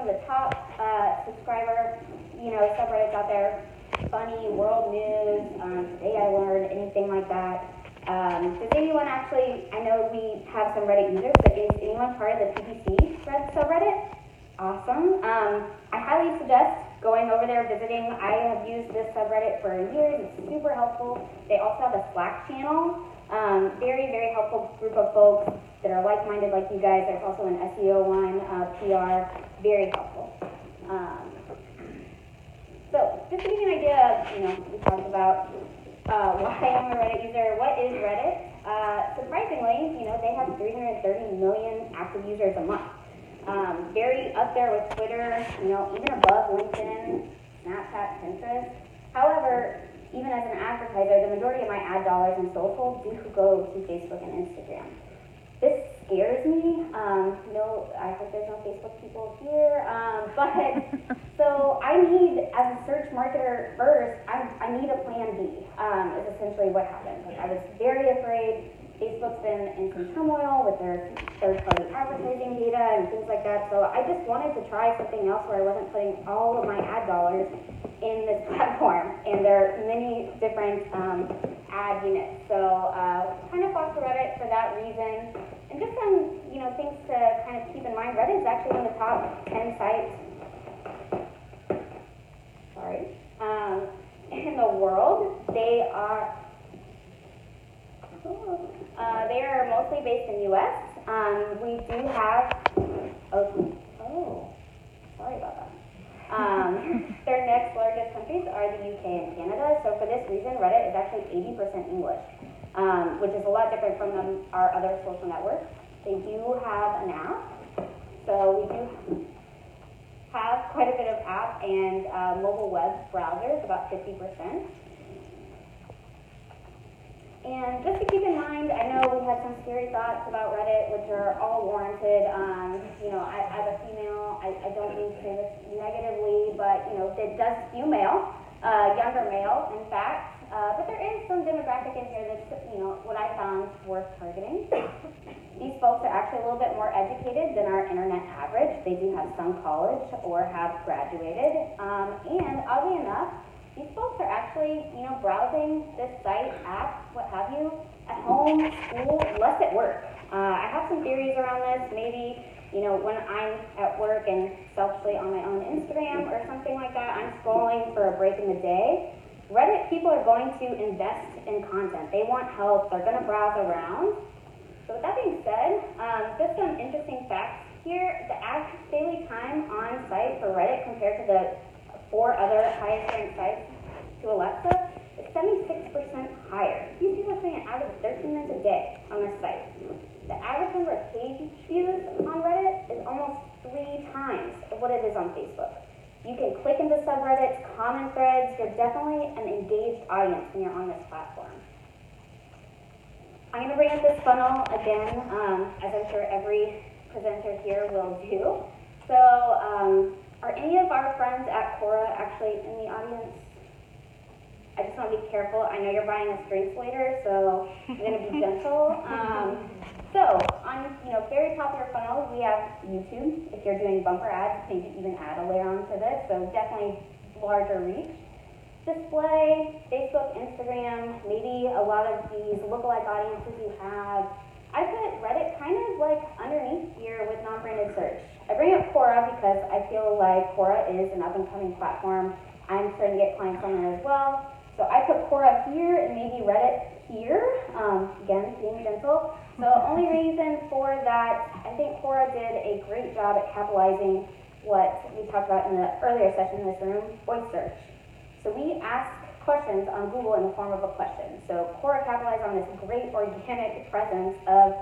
some of the top subscriber, subreddits out there. Funny, world news, today I learned, anything like that. Does anyone actually, I know we have some Reddit users, but is anyone part of the PPC subreddit? Awesome. I highly suggest going over there, visiting. I have used this subreddit for years. It's super helpful. They also have a Slack channel. Very, very helpful group of folks that are like-minded like you guys. There's also an SEO one, PR, very helpful. So just to give you an idea, we talked about why I'm a Reddit user. What is Reddit? Surprisingly, they have 330 million active users a month. Very up there with Twitter, even above LinkedIn, Snapchat, Pinterest. However, even as an advertiser, the majority of my ad dollars in social do go to Facebook and Instagram. This scares me. No, I hope there's no Facebook people here. But so I need, as a search marketer first, I need a plan B, is essentially what happened. I was very afraid. Facebook's been in some turmoil with their third-party advertising data and things like that, so I just wanted to try something else where I wasn't putting all of my ad dollars in this platform, and there are many different ad units. So kind of flocked to Reddit for that reason, and just some things to kind of keep in mind. Reddit is actually one of the top 10 sites, in the world. They are mostly based in U.S. We do have, sorry about that. Their next largest countries are the UK and Canada, so for this reason, Reddit is actually 80% English, which is a lot different from our other social networks. They do have an app, so we do have quite a bit of app and mobile web browsers, about 50%. And just to keep in mind, I know we had some scary thoughts about Reddit, which are all warranted. As a female, I don't mean to say this negatively, but it does skew male, younger male, in fact. But there is some demographic in here that's, what I found worth targeting. These folks are actually a little bit more educated than our internet average. They do have some college or have graduated. And oddly enough, these folks are actually, browsing this site, app, what have you, at home, school, less at work. I have some theories around this. Maybe, when I'm at work and selfishly on my own Instagram or something like that, I'm scrolling for a break in the day. Reddit people are going to invest in content. They want help. They're going to browse around. So with that being said, just some interesting facts here. The average daily time on site for Reddit compared to the 4 other highest ranked sites to Alexa is 76% higher. These people are spending an average of 13 minutes a day on this site. The average number of page views on Reddit is almost 3 times of what it is on Facebook. You can click into subreddits, comment threads. You're definitely an engaged audience when you're on this platform. I'm going to bring up this funnel again, as I'm sure every presenter here will do. So, are any of our friends at Quora actually in the audience? I just want to be careful. I know you're buying a strengths later, so I'm going to be gentle. So, on very popular funnels, we have YouTube. If you're doing bumper ads, you can even add a layer onto this, so definitely larger reach. Display, Facebook, Instagram, maybe a lot of these lookalike audiences you have. I put Reddit kind of like underneath here with non-branded search. I bring up Quora because I feel like Quora is an up-and-coming platform. I'm starting to get clients on there as well. So I put Quora here and maybe Reddit here. Again, being gentle. So only reason for that, I think Quora did a great job at capitalizing what we talked about in the earlier session in this room, voice search. So we ask questions on Google in the form of a question. So Quora capitalized on this great organic presence of,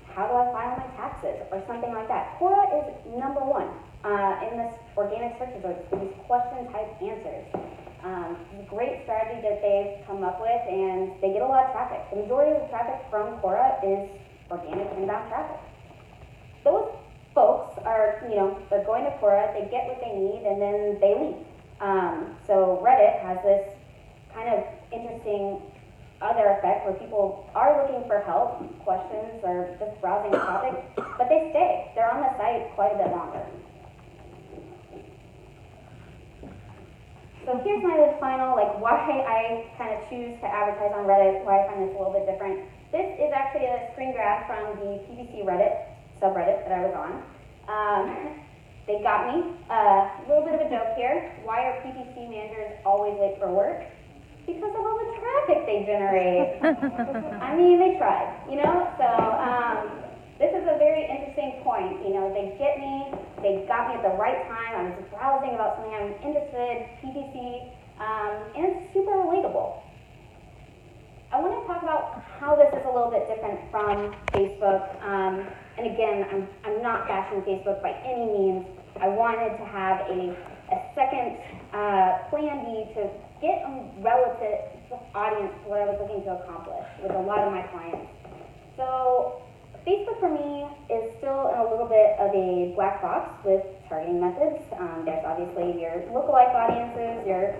how do I file my taxes or something like that. Quora is number 1 in this organic search results for these question type answers. It's a great strategy that they've come up with, and they get a lot of traffic. The majority of the traffic from Quora is organic inbound traffic. Those folks are, they're going to Quora, they get what they need, and then they leave. So Reddit has this kind of interesting other effect where people are looking for help, questions, or just browsing a topic, but they stay. They're on the site quite a bit longer. So here's my final, why I kind of choose to advertise on Reddit, why I find this a little bit different. This is actually a screen grab from the PPC Reddit subreddit that I was on. They got me. A little bit of a joke here. Why are PPC managers always late for work? Because of all the traffic they generate. I mean, they tried, So this is a very interesting point. They get me. They got me at the right time. I was browsing about something I'm interested, PPC, and it's super relatable. I want to talk about how this is a little bit different from Facebook. And again, I'm not bashing Facebook by any means. I wanted to have a second plan B to get a relative audience to what I was looking to accomplish with a lot of my clients. So Facebook for me is still in a little bit of a black box with targeting methods. There's obviously your lookalike audiences, your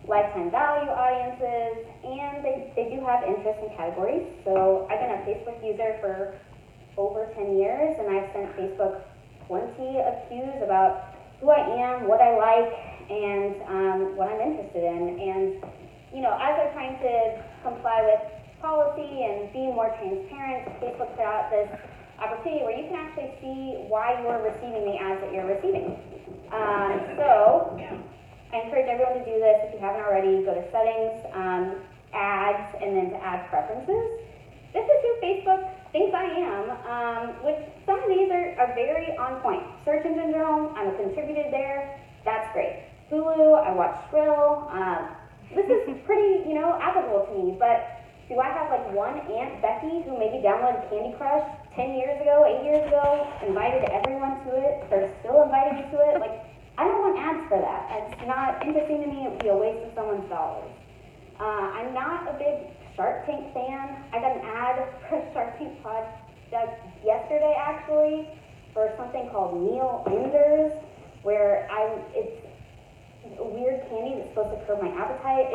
lifetime value audiences, and they do have interest in categories. So I've been a Facebook user for over 10 years, and I've sent Facebook plenty of cues about who I am, what I like, and what I'm interested in. And, as I'm trying to comply with policy and be more transparent, Facebook put out this opportunity where you can actually see why you're receiving the ads that you're receiving. So I encourage everyone to do this. If you haven't already, go to settings, ads, and then to add preferences. This is who Facebook thinks I am, which some of these are very on point. Search Engine Journal, I'm a contributor there. That's great. Hulu, I watch Shhhh. This is pretty, applicable to me, but do I have one Aunt Becky who maybe downloaded Candy Crush 10 years ago, 8 years ago, invited everyone to it, or still invited you to it? I don't want ads for that. It's not interesting to me. It would be a waste of someone's dollars. I'm not a big Shark Tank fan. I got an ad for a Shark Tank project yesterday, actually, for something called Meal Enders, where it's a weird candy that's supposed to curb my appetite.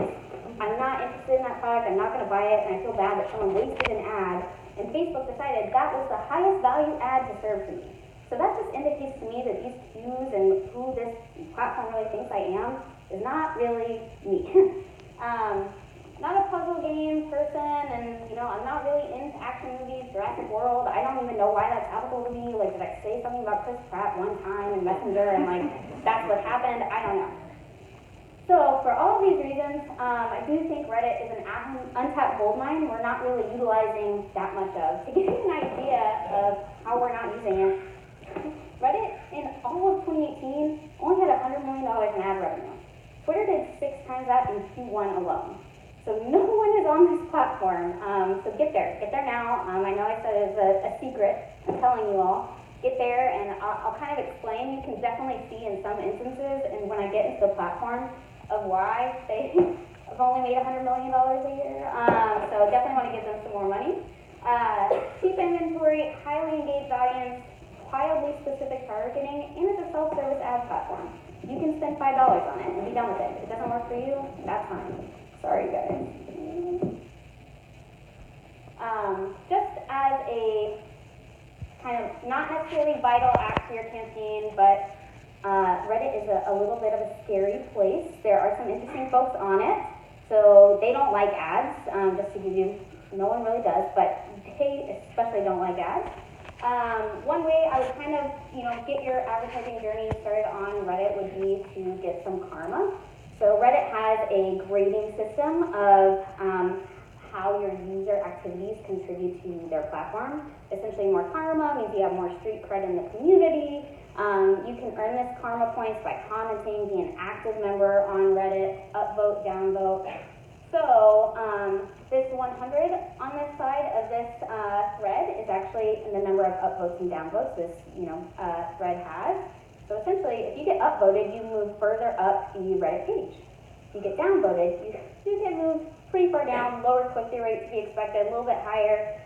I'm not interested in that product. I'm not going to buy it, and I feel bad that someone wasted an ad, and Facebook decided that was the highest value ad to serve to me. So that just indicates to me that these cues and who this platform really thinks I am is not really me. Not a puzzle game person, and I'm not really into action movies, Jurassic World. I don't even know why that's applicable to me. Did I say something about Chris Pratt one time in Messenger and that's what happened? I don't know. So for all of these reasons, I do think Reddit is an untapped goldmine we're not really utilizing that much of. To give you an idea of how we're not using it, Reddit in all of 2018 only had $100 million in ad revenue. Twitter did 6 times that in Q1 alone. So no one is on this platform. So get there now. I know I said it was a secret. I'm telling you all. Get there, and I'll kind of explain. You can definitely see in some instances, and when I get into the platform, of why they have only made $100 million a year. So definitely want to give them some more money. Cheap inventory, highly engaged audience, wildly specific targeting, and it's a self-service ad platform. You can spend $5 on it and be done with it. If it doesn't work for you, that's fine. Sorry, guys. Just as a kind of not necessarily vital act to your campaign, but Reddit is a little bit of a scary place. There are some interesting folks on it, so they don't like ads, just to give you, no one really does, but they especially don't like ads. One way I would kind of, get your advertising journey started on Reddit would be to get some karma. So Reddit has a grading system of how your user activities contribute to their platform. Essentially, more karma means you have more street cred in the community. You can earn this karma points by commenting, be an active member on Reddit, upvote, downvote. So this 100 on this side of this thread is actually the number of upvotes and downvotes this thread has. So essentially, if you get upvoted, you move further up the Reddit page. If you get downvoted, you get moved pretty far down, lower click-through rates to be expected, a little bit higher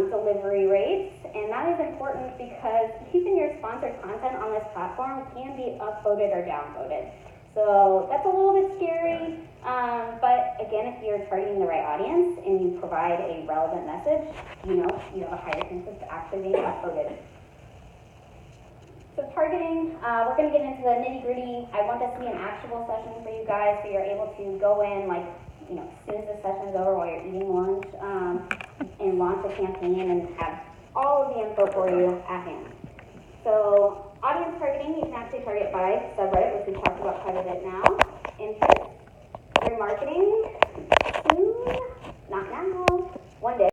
delivery rates. And that is important because even your sponsored content on this platform can be upvoted or downvoted. So that's a little bit scary, but again, if you're targeting the right audience and you provide a relevant message, you have a higher chance of actually being upvoted. So targeting, we're going to get into the nitty-gritty. I want this to be an actionable session for you guys, so you're able to go in, like, as soon as the session's over while you're eating lunch, and launch a campaign and have all of the info for you at hand. So, audience targeting, you can actually target by subreddit, which we've talked about quite a bit now.